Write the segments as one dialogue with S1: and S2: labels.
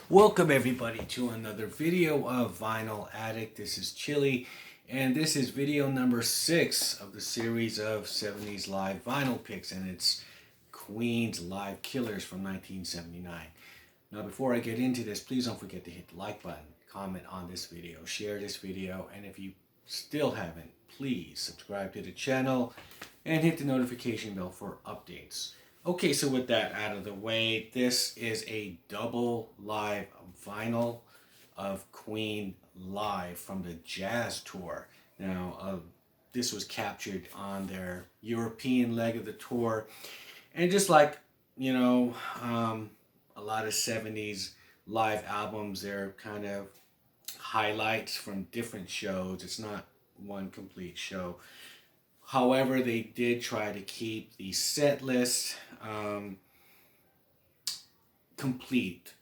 S1: Welcome everybody to another video of Vinyl Addict. This is Chili, and this is video number 6 of the series of 70s live vinyl picks, and it's Queen's Live Killers from 1979. Now before I get into this, please don't forget to hit the like button, comment on this video, share this video, and if you still haven't, please subscribe to the channel and hit the notification bell for updates. Okay, so with that out of the way, this is a double live vinyl of Queen live from the Jazz Tour. Now, this was captured on their European leg of the tour. And just like, a lot of 70s live albums, they're kind of highlights from different shows. It's not one complete show. However, they did try to keep the set list complete,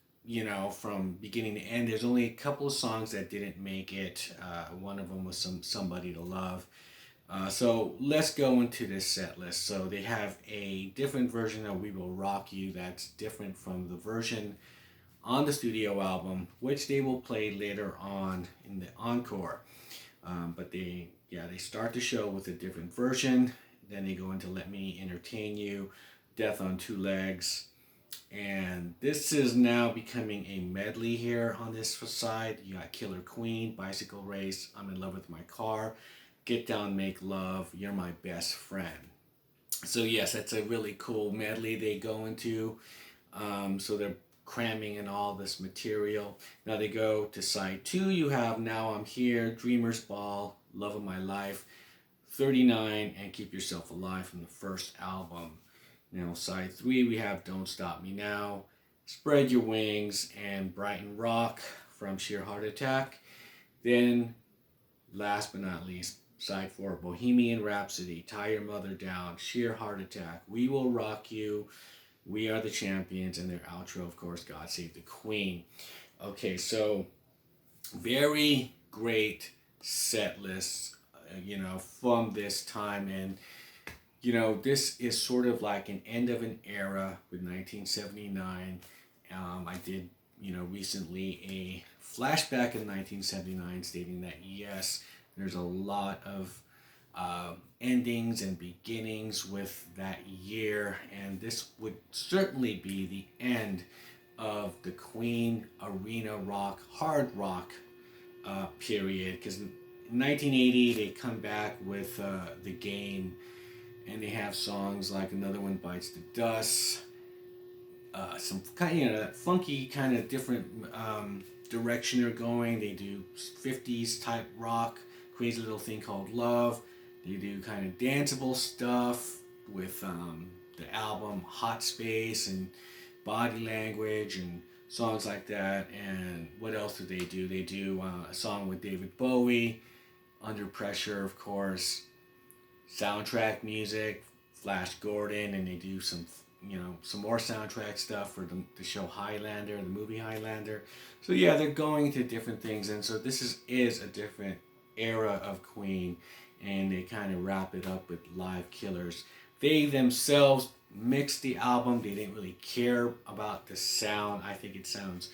S1: from beginning to end. There's only a couple of songs that didn't make it. One of them was Somebody to Love. So let's go into this set list. So they have a different version of We Will Rock You that's different from the version on the studio album, which they will play later on in the encore. But they start the show with a different version. Then they go into Let Me Entertain You, Death on Two Legs. And this is now becoming a medley here on this side. You got Killer Queen, Bicycle Race, I'm in Love with My Car, Get Down, Make Love, You're My Best Friend. So yes, that's a really cool medley they go into. So they're cramming in all this material. Now they go to side 2. You have Now I'm Here, Dreamer's Ball, Love of My Life, 39, and Keep Yourself Alive from the first album. Now side 3, we have Don't Stop Me Now, Spread Your Wings, and Brighton Rock from Sheer Heart Attack. Then last but not least, side 4, Bohemian Rhapsody, Tie Your Mother Down, Sheer Heart Attack, We Will Rock You, We Are the Champions, and their outro, of course, God Save the Queen. Okay, so very great set lists, from this time. And, this is sort of like an end of an era with 1979. I did, recently a flashback in 1979 stating that, yes, there's a lot of endings and beginnings with that year, and this would certainly be the end of the Queen arena rock, hard rock period, because in 1980 they come back with The Game, and they have songs like Another One Bites the Dust, some kind of that funky kind of different direction they're going. They do 50s type rock, Crazy Little Thing Called Love. They do kind of danceable stuff with the album Hot Space and Body Language and songs like that. And what else do? They do a song with David Bowie, Under Pressure, of course, soundtrack music, Flash Gordon, and they do some more soundtrack stuff for the show Highlander, the movie Highlander. So yeah, they're going to different things, and so this is a different era of Queen, and they kind of wrap it up with Live Killers. They themselves mixed the album. They didn't really care about the sound. I think it sounds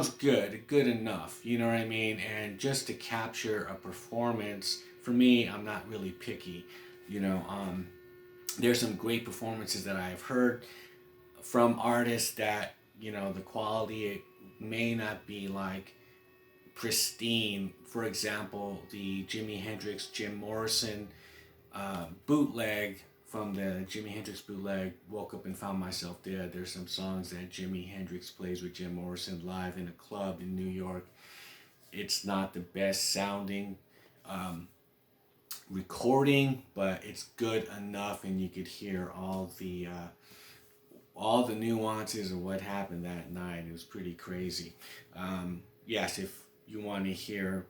S1: good enough, you know what I mean? And just to capture a performance, for me, I'm not really picky, there's some great performances that I've heard from artists that, the quality may not be like pristine. For example, the Jimi Hendrix, Jim Morrison bootleg from the Jimi Hendrix bootleg, Woke Up and Found Myself Dead. There's some songs that Jimi Hendrix plays with Jim Morrison live in a club in New York. It's not the best sounding recording, but it's good enough, and you could hear all the nuances of what happened that night. It was pretty crazy. Yes, if you want to hear,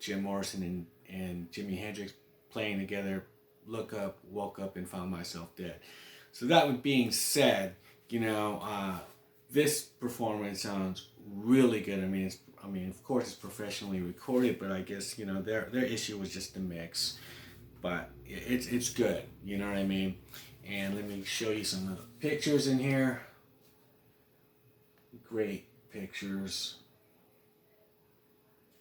S1: Jim Morrison and Jimi Hendrix playing together, look up Woke Up and Found Myself Dead. So that with being said, this performance sounds really good. I mean, of course it's professionally recorded, but I guess, their issue was just the mix. But it's good, you know what I mean? And let me show you some of the pictures in here. great pictures.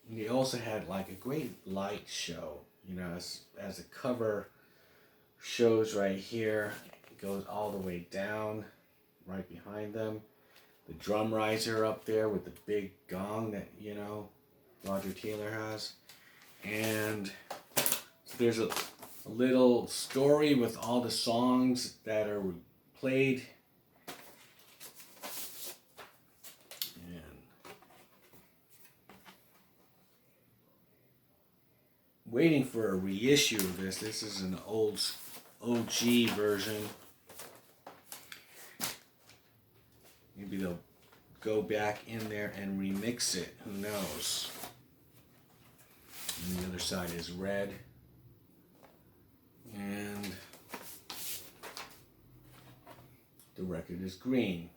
S1: And they also had like a great light show, you know, as the cover shows right here. It goes all the way down right behind them. The drum riser up there with the big gong that, you know, Roger Taylor has. And there's a little story with all the songs that are played. And waiting for a reissue of this. This is an old OG version. Maybe they'll go back in there and remix it. Who knows? And the other side is red. And the record is green.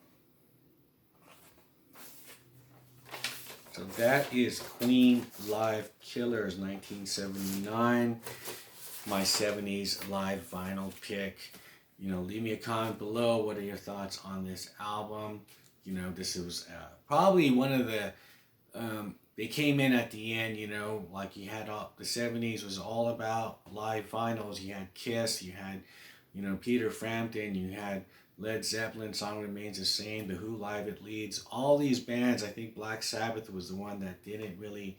S1: So that is Queen Live Killers 1979. My 70s live vinyl pick. You know, leave me a comment below. What are your thoughts on this album? You know, this was probably one of the, they came in at the end, you know, like you had all, the 70s was all about live vinyls. You had Kiss, you had, you know, Peter Frampton, you had Led Zeppelin, Song Remains the Same, The Who, Live at Leeds. All these bands, I think Black Sabbath was the one that didn't really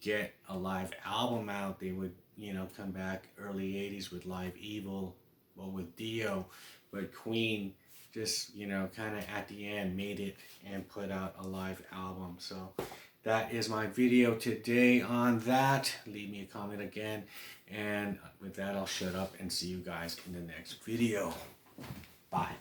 S1: get a live album out. They would, you know, come back early 80s with Live Evil, or with Dio, but Queen just, you know, kind of at the end made it and put out a live album. So that is my video today on that. Leave me a comment again, and with that I'll shut up and see you guys in the next video. Bye.